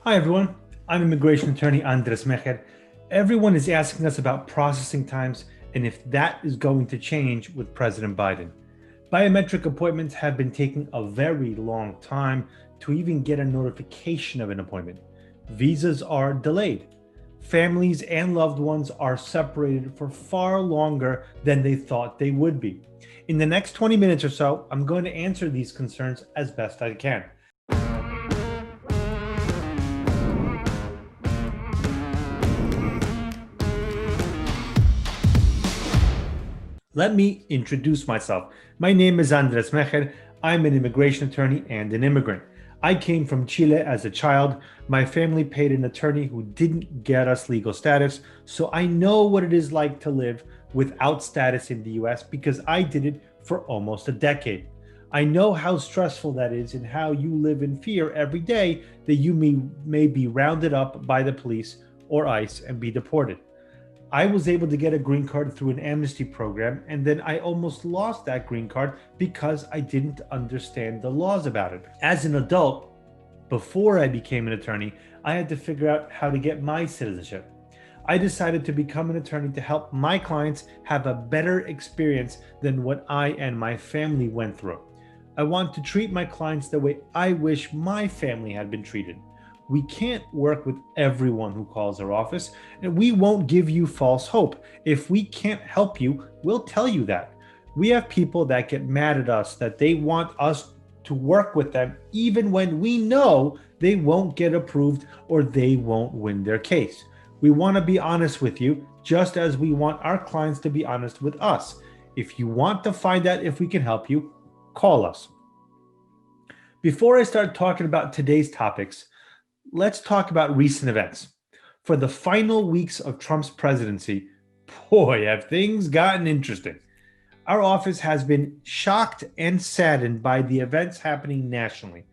Hi everyone, I'm immigration attorney Andres Mejer. Everyone is asking us about processing times and if that is going to change with President Biden. Biometric appointments have been taking a very long time to even get a notification of an appointment. Visas are delayed. Families and loved ones are separated for far longer than they thought they would be. In the next 20 minutes or so, I'm going to answer these concerns as best I can. Let me introduce myself. My name is Andres Mejer. I'm an immigration attorney and an immigrant. I came from Chile as a child. My family paid an attorney who didn't get us legal status, so I know what it is like to live without status in the US because I did it for almost a decade. I know how stressful that is and how you live in fear every day that you may be rounded up by the police or ICE and be deported. I was able to get a green card through an amnesty program, and then I almost lost that green card because I didn't understand the laws about it. As an adult, before I became an attorney, I had to figure out how to get my citizenship. I decided to become an attorney to help my clients have a better experience than what I and my family went through. I want to treat my clients the way I wish my family had been treated. We can't work with everyone who calls our office, and we won't give you false hope. If we can't help you, we'll tell you that. We have people that get mad at us that they want us to work with them even when we know they won't get approved or they won't win their case. We want to be honest with you, just as we want our clients to be honest with us. If you want to find out if we can help you, call us. Before I start talking about today's topics, let's talk about recent events. For the final weeks of Trump's presidency, boy, have things gotten interesting. Our office has been shocked and saddened by the events happening nationally.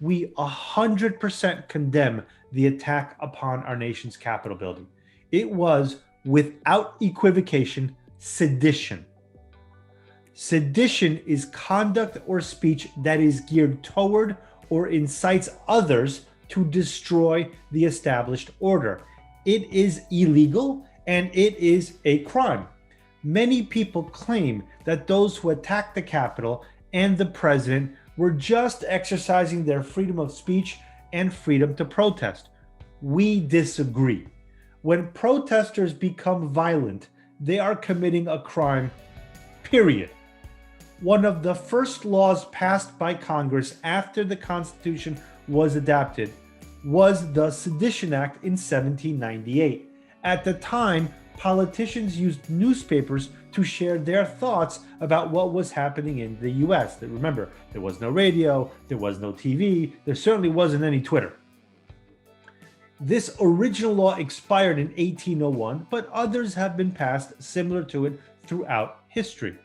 We 100% condemn the attack upon our nation's Capitol building. It was, without equivocation, sedition. Sedition is conduct or speech that is geared toward or incites others to destroy the established order. It is illegal and it is a crime. Many people claim that those who attacked the Capitol and the president were just exercising their freedom of speech and freedom to protest. We disagree. When protesters become violent, they are committing a crime, period. One of the first laws passed by Congress after the Constitution was adopted was the Sedition Act in 1798. At the time, politicians used newspapers to share their thoughts about what was happening in the US. Remember, there was no radio, there was no TV, there certainly wasn't any Twitter. This original law expired in 1801, but others have been passed similar to it throughout history.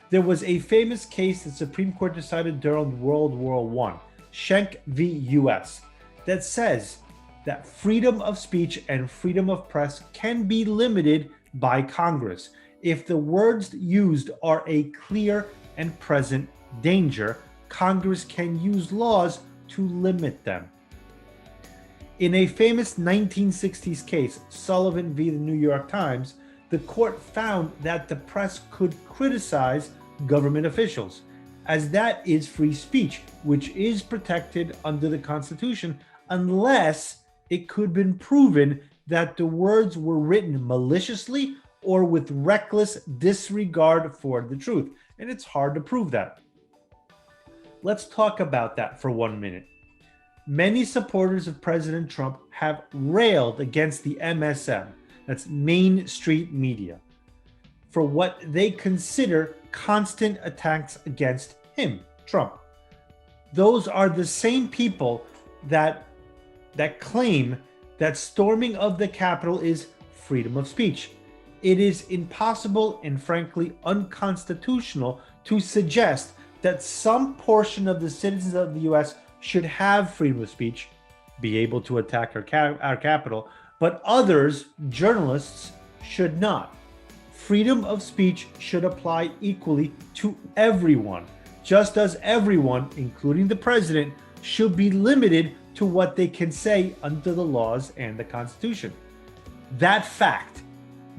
There was a famous case the Supreme Court decided during World War I, Schenck v. US, that says that freedom of speech and freedom of press can be limited by Congress if the words used are a clear and present danger. Congress can use laws to limit them. In a famous 1960s case, Sullivan v. the New York Times, the court found that the press could criticize government officials, as that is free speech, which is protected under the Constitution unless it could have been proven that the words were written maliciously or with reckless disregard for the truth. And it's hard to prove that. Let's talk about that for 1 minute. Many supporters of President Trump have railed against the MSM, that's Main Street Media, for what they consider constant attacks against him, Trump. Those are the same people that claim that storming of the Capitol is freedom of speech. It is impossible and frankly unconstitutional to suggest that some portion of the citizens of the US should have freedom of speech, be able to attack our Capitol, but others, journalists, should not. Freedom of speech should apply equally to everyone, just as everyone, including the president, should be limited to what they can say under the laws and the Constitution. That fact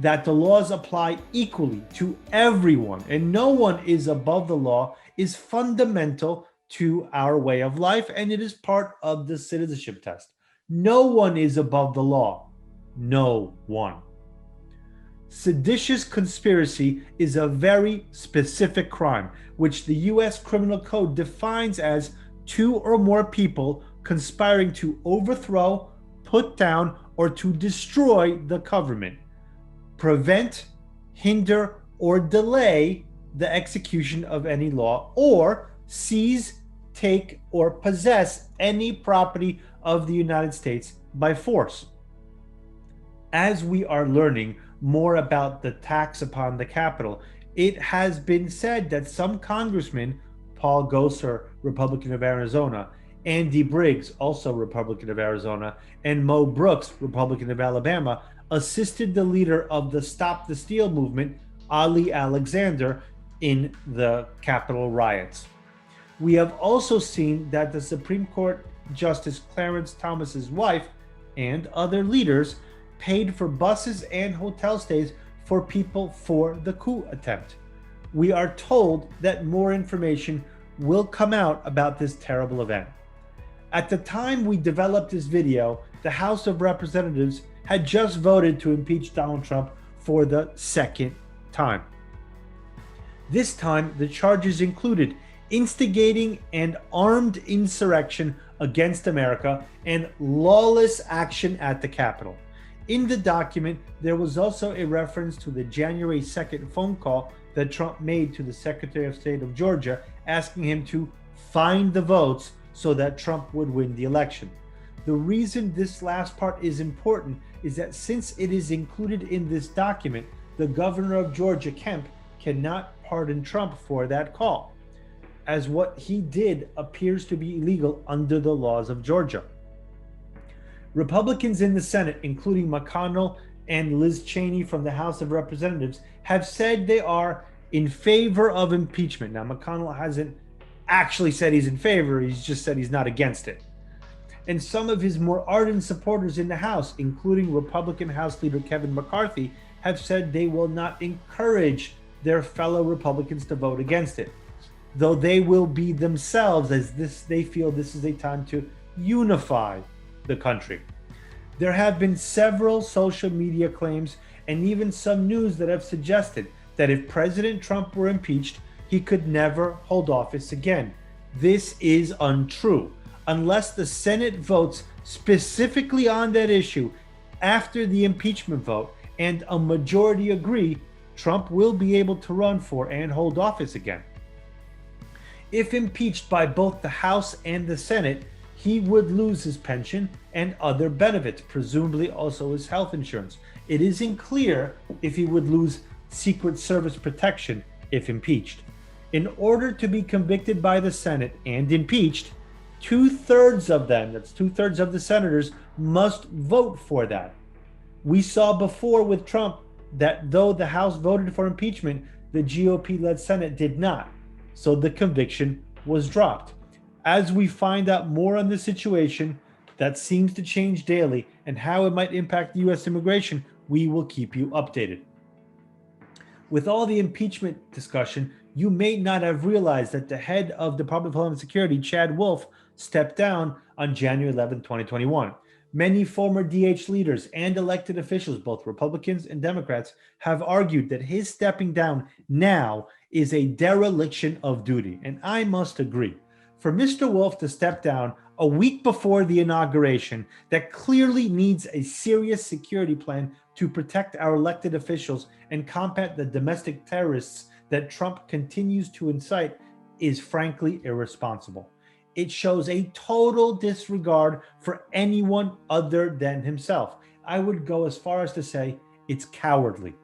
that the laws apply equally to everyone and no one is above the law is fundamental to our way of life, and it is part of the citizenship test. No one is above the law. No one. Seditious conspiracy is a very specific crime, which the U.S. Criminal Code defines as two or more people conspiring to overthrow, put down, or to destroy the government, prevent, hinder, or delay the execution of any law, or seize, take, or possess any property of the United States by force. As we are learning more about the tax upon the capital, it has been said that some congressmen, Paul Gosar, Republican of Arizona, Andy Briggs, also Republican of Arizona, and Mo Brooks, Republican of Alabama, assisted the leader of the Stop the Steal movement, Ali Alexander, in the Capitol riots. We have also seen that the Supreme Court Justice Clarence Thomas's wife and other leaders paid for buses and hotel stays for people for the coup attempt. We are told that more information will come out about this terrible event. At the time we developed this video, the House of Representatives had just voted to impeach Donald Trump for the second time. This time, the charges included instigating an armed insurrection against America and lawless action at the Capitol. In the document, there was also a reference to the January 2nd phone call that Trump made to the Secretary of State of Georgia, asking him to find the votes so that Trump would win the election. The reason this last part is important is that since it is included in this document, the governor of Georgia, Kemp, cannot pardon Trump for that call, as what he did appears to be illegal under the laws of Georgia. Republicans in the Senate, including McConnell and Liz Cheney from the House of Representatives, have said they are in favor of impeachment. Now, McConnell hasn't actually said he's in favor, he's just said he's not against it. And some of his more ardent supporters in the House, including Republican House Leader Kevin McCarthy, have said they will not encourage their fellow Republicans to vote against it, though they will be themselves, as they feel this is a time to unify the country. There have been several social media claims and even some news that have suggested that if President Trump were impeached, he could never hold office again. This is untrue. Unless the Senate votes specifically on that issue after the impeachment vote and a majority agree, Trump will be able to run for and hold office again. If impeached by both the House and the Senate, he would lose his pension and other benefits, presumably also his health insurance. It isn't clear if he would lose Secret Service protection if impeached. In order to be convicted by the Senate and impeached, 2/3 of them, that's 2/3 of the senators, must vote for that. We saw before with Trump that though the House voted for impeachment, the GOP-led Senate did not. So the conviction was dropped. As we find out more on the situation that seems to change daily and how it might impact U.S. immigration, we will keep you updated. With all the impeachment discussion, you may not have realized that the head of the Department of Homeland Security, Chad Wolf, stepped down on January 11, 2021. Many former DH leaders and elected officials, both Republicans and Democrats, have argued that his stepping down now is a dereliction of duty, and I must agree. For Mr. Wolf to step down a week before the inauguration that clearly needs a serious security plan to protect our elected officials and combat the domestic terrorists that Trump continues to incite is frankly irresponsible. It shows a total disregard for anyone other than himself. I would go as far as to say it's cowardly.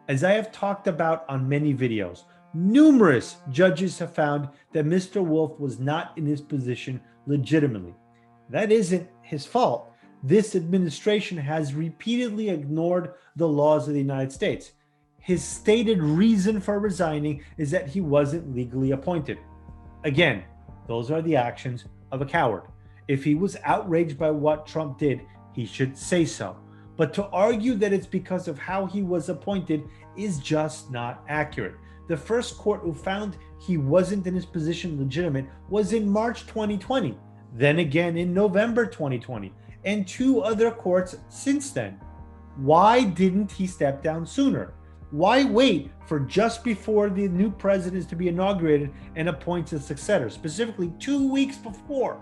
As I have talked about on many videos, numerous judges have found that Mr. Wolf was not in his position legitimately. That isn't his fault. This administration has repeatedly ignored the laws of the United States. His stated reason for resigning is that he wasn't legally appointed. Again, those are the actions of a coward. If he was outraged by what Trump did, he should say so. But to argue that it's because of how he was appointed is just not accurate. The first court who found he wasn't in his position legitimate was in March 2020, then again in November 2020, and 2 other courts since then. Why didn't he step down sooner? Why wait for just before the new president is to be inaugurated and appoint a successor, specifically 2 weeks before?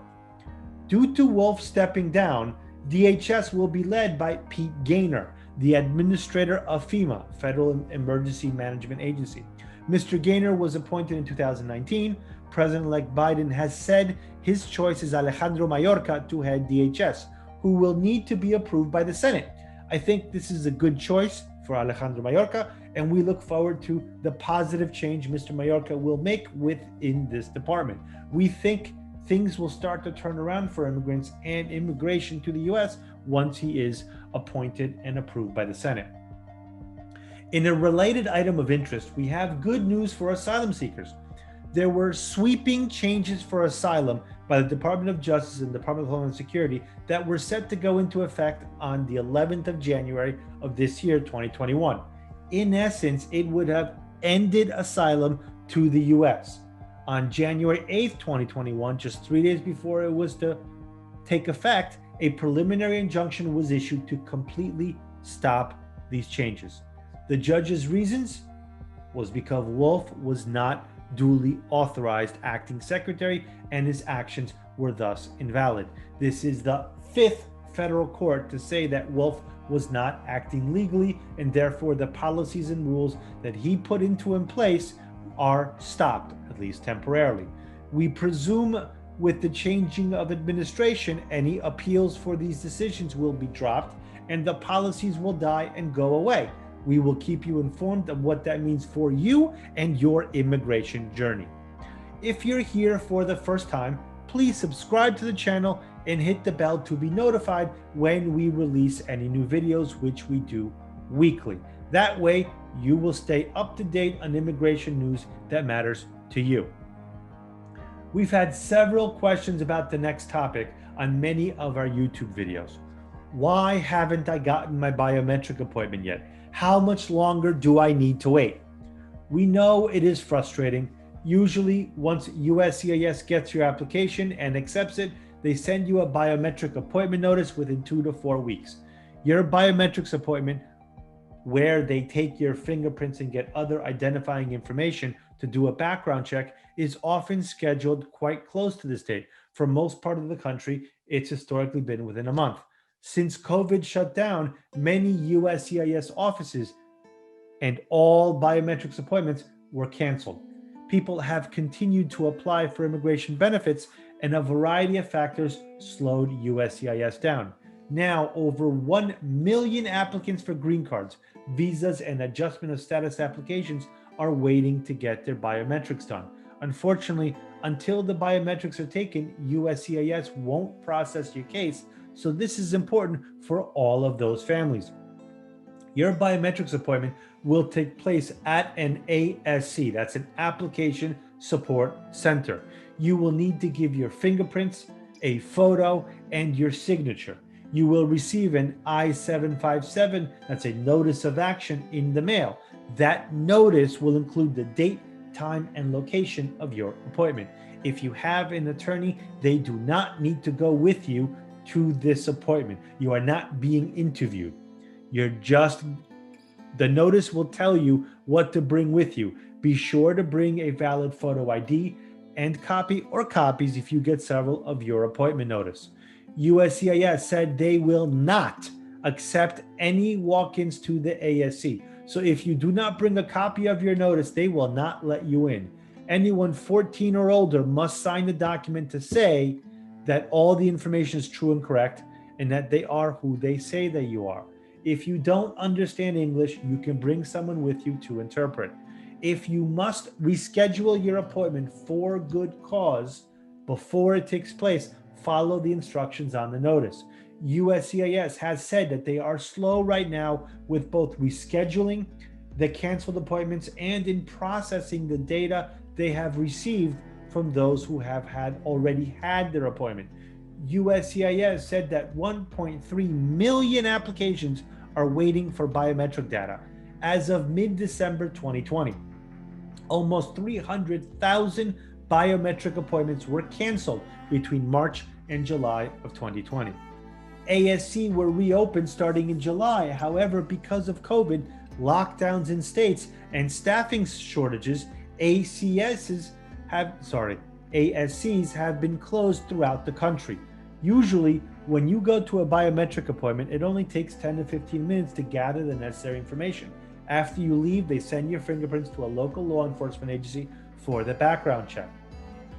Due to Wolf stepping down, DHS will be led by Pete Gaynor, the administrator of FEMA, Federal Emergency Management Agency. Mr. Gaynor was appointed in 2019. President-elect Biden has said his choice is Alejandro Mayorkas to head DHS, who will need to be approved by the Senate. I think this is a good choice for Alejandro Mayorkas, and we look forward to the positive change Mr. Mayorkas will make within this department. We think things will start to turn around for immigrants and immigration to the U.S. once he is appointed and approved by the Senate. In a related item of interest, we have good news for asylum seekers. There were sweeping changes for asylum by the Department of Justice and Department of Homeland Security that were set to go into effect on the 11th of January of this year, 2021. In essence, it would have ended asylum to the U.S. On January 8th, 2021, just 3 days before it was to take effect, a preliminary injunction was issued to completely stop these changes. The judge's reasons was because Wolf was not duly authorized acting secretary and his actions were thus invalid. This is the 5th federal court to say that Wolf was not acting legally, and therefore the policies and rules that he put in place are stopped, at least temporarily. We presume with the changing of administration, any appeals for these decisions will be dropped and the policies will die and go away. We will keep you informed of what that means for you and your immigration journey. If you're here for the first time, please subscribe to the channel and hit the bell to be notified when we release any new videos, which we do weekly. That way, you will stay up to date on immigration news that matters to you. We've had several questions about the next topic on many of our YouTube videos. Why haven't I gotten my biometric appointment yet? How much longer do I need to wait? We know it is frustrating. Usually, once USCIS gets your application and accepts it, they send you a biometric appointment notice within 2 to 4 weeks. Your biometrics appointment, where they take your fingerprints and get other identifying information to do a background check, is often scheduled quite close to this date. For most part of the country, it's historically been within a month. Since COVID shut down many USCIS offices and all biometrics appointments were canceled. People have continued to apply for immigration benefits, and a variety of factors slowed USCIS down. Now, over 1 million applicants for green cards, visas, and adjustment of status applications are waiting to get their biometrics done. Unfortunately, until the biometrics are taken, USCIS won't process your case, so this is important for all of those families. Your biometrics appointment will take place at an ASC, that's an Application Support Center. You will need to give your fingerprints, a photo, and your signature. You will receive an I-757, that's a notice of action, in the mail. That notice will include the date, time, and location of your appointment. If you have an attorney, they do not need to go with you to this appointment. You are not being interviewed. The notice will tell you what to bring with you. Be sure to bring a valid photo ID and copy or copies if you get several of your appointment notice. USCIS said they will not accept any walk-ins to the ASC. So if you do not bring a copy of your notice, they will not let you in. Anyone 14 or older must sign the document to say that all the information is true and correct and that they are who they say that you are. If you don't understand English, you can bring someone with you to interpret. If you must reschedule your appointment for good cause before it takes place, follow the instructions on the notice. USCIS has said that they are slow right now with both rescheduling the canceled appointments and in processing the data they have received from those who have already had their appointment. USCIS said that 1.3 million applications are waiting for biometric data as of mid-December 2020. Almost 300,000 biometric appointments were canceled between March and July of 2020. ASC were reopened starting in July. However, because of COVID, lockdowns in states, and staffing shortages, ASCs have been closed throughout the country. Usually, when you go to a biometric appointment, it only takes 10 to 15 minutes to gather the necessary information. After you leave, they send your fingerprints to a local law enforcement agency for the background check.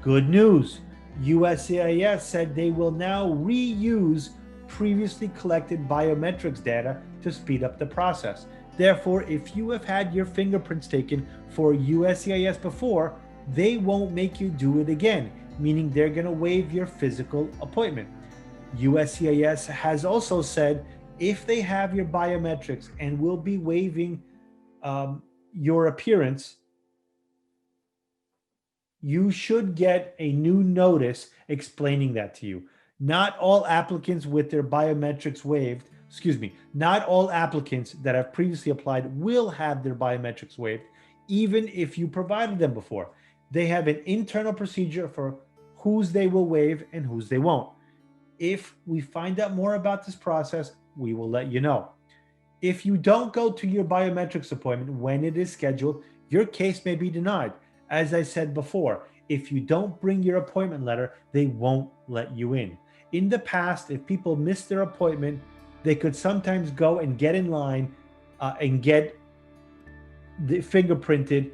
Good news. USCIS said they will now reuse previously collected biometrics data to speed up the process. Therefore, if you have had your fingerprints taken for USCIS before, they won't make you do it again, meaning they're going to waive your physical appointment. USCIS has also said if they have your biometrics and will be waiving your appearance, you should get a new notice explaining that to you. Not all applicants with their biometrics waived, not all applicants that have previously applied will have their biometrics waived, even if you provided them before. They have an internal procedure for whose they will waive and whose they won't. If we find out more about this process, we will let you know. If you don't go to your biometrics appointment when it is scheduled, your case may be denied. As I said before, if you don't bring your appointment letter, they won't let you in. In the past, if people missed their appointment, they could sometimes go and get in line and get fingerprinted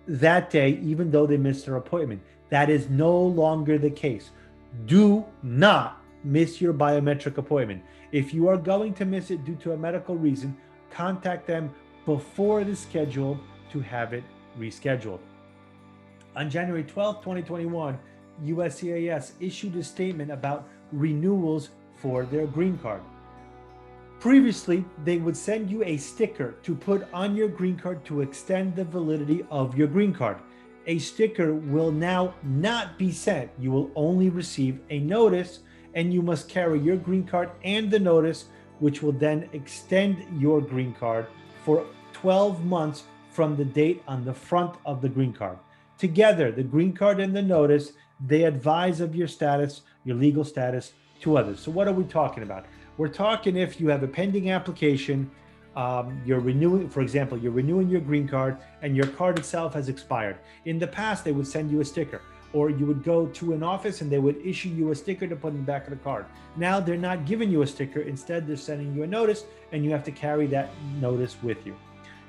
that day, even though they missed their appointment. That is no longer the case. Do not miss your biometric appointment. If you are going to miss it due to a medical reason, contact them before it is scheduled to have it rescheduled. On January 12, 2021, USCIS issued a statement about renewals for their green card. Previously, they would send you a sticker to put on your green card to extend the validity of your green card. A sticker will now not be sent. You will only receive a notice, and you must carry your green card and the notice, which will then extend your green card for 12 months from the date on the front of the green card. Together, the green card and the notice, they advise of your status, your legal status to others. So what are we talking about? We're talking if you have a pending application, you're renewing, for example, you're renewing your green card and your card itself has expired. In the past, they would send you a sticker, or you would go to an office and they would issue you a sticker to put in the back of the card. Now they're not giving you a sticker. Instead, they're sending you a notice and you have to carry that notice with you.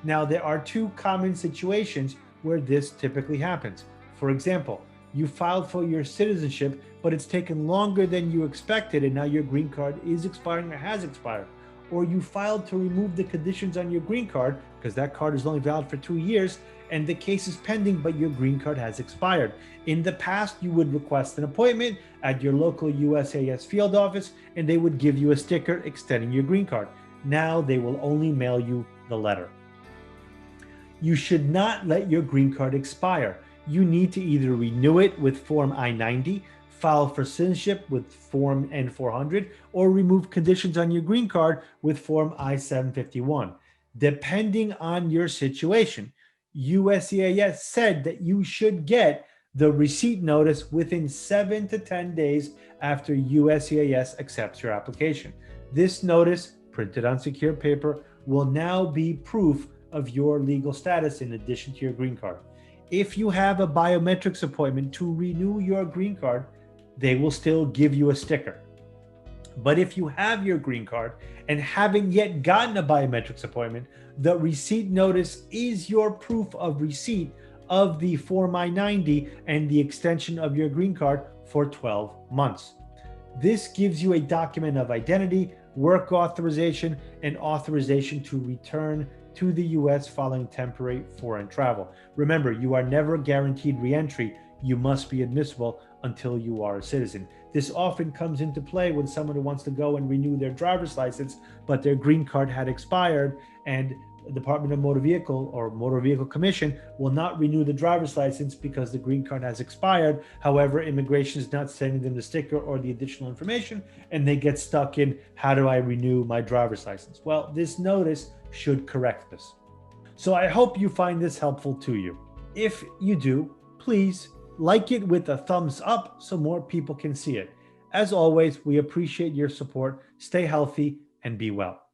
Now, there are two common situations where this typically happens. For example, you filed for your citizenship, but it's taken longer than you expected, and now your green card is expiring or has expired. Or you filed to remove the conditions on your green card because that card is only valid for 2 years, and the case is pending, but your green card has expired. In the past, you would request an appointment at your local USCIS field office, and they would give you a sticker extending your green card. Now they will only mail you the letter. You should not let your green card expire. You need to either renew it with Form I-90, file for citizenship with Form N-400, or remove conditions on your green card with Form I-751. Depending on your situation, USCIS said that you should get the receipt notice within 7 to 10 days after USCIS accepts your application. This notice, printed on secure paper, will now be proof of your legal status in addition to your green card. If you have a biometrics appointment to renew your green card, they will still give you a sticker. But if you have your green card and haven't yet gotten a biometrics appointment, the receipt notice is your proof of receipt of the Form I-90 and the extension of your green card for 12 months. This gives you a document of identity, work authorization, and authorization to return to the U.S. following temporary foreign travel. Remember, you are never guaranteed re-entry. You must be admissible until you are a citizen. This often comes into play when someone who wants to go and renew their driver's license, but their green card had expired, and Department of Motor Vehicle or Motor Vehicle Commission will not renew the driver's license because the green card has expired. However, immigration is not sending them the sticker or the additional information, and they get stuck in, how do I renew my driver's license? Well, this notice should correct this. So I hope you find this helpful to you. If you do, please like it with a thumbs up so more people can see it. As always, we appreciate your support. Stay healthy and be well.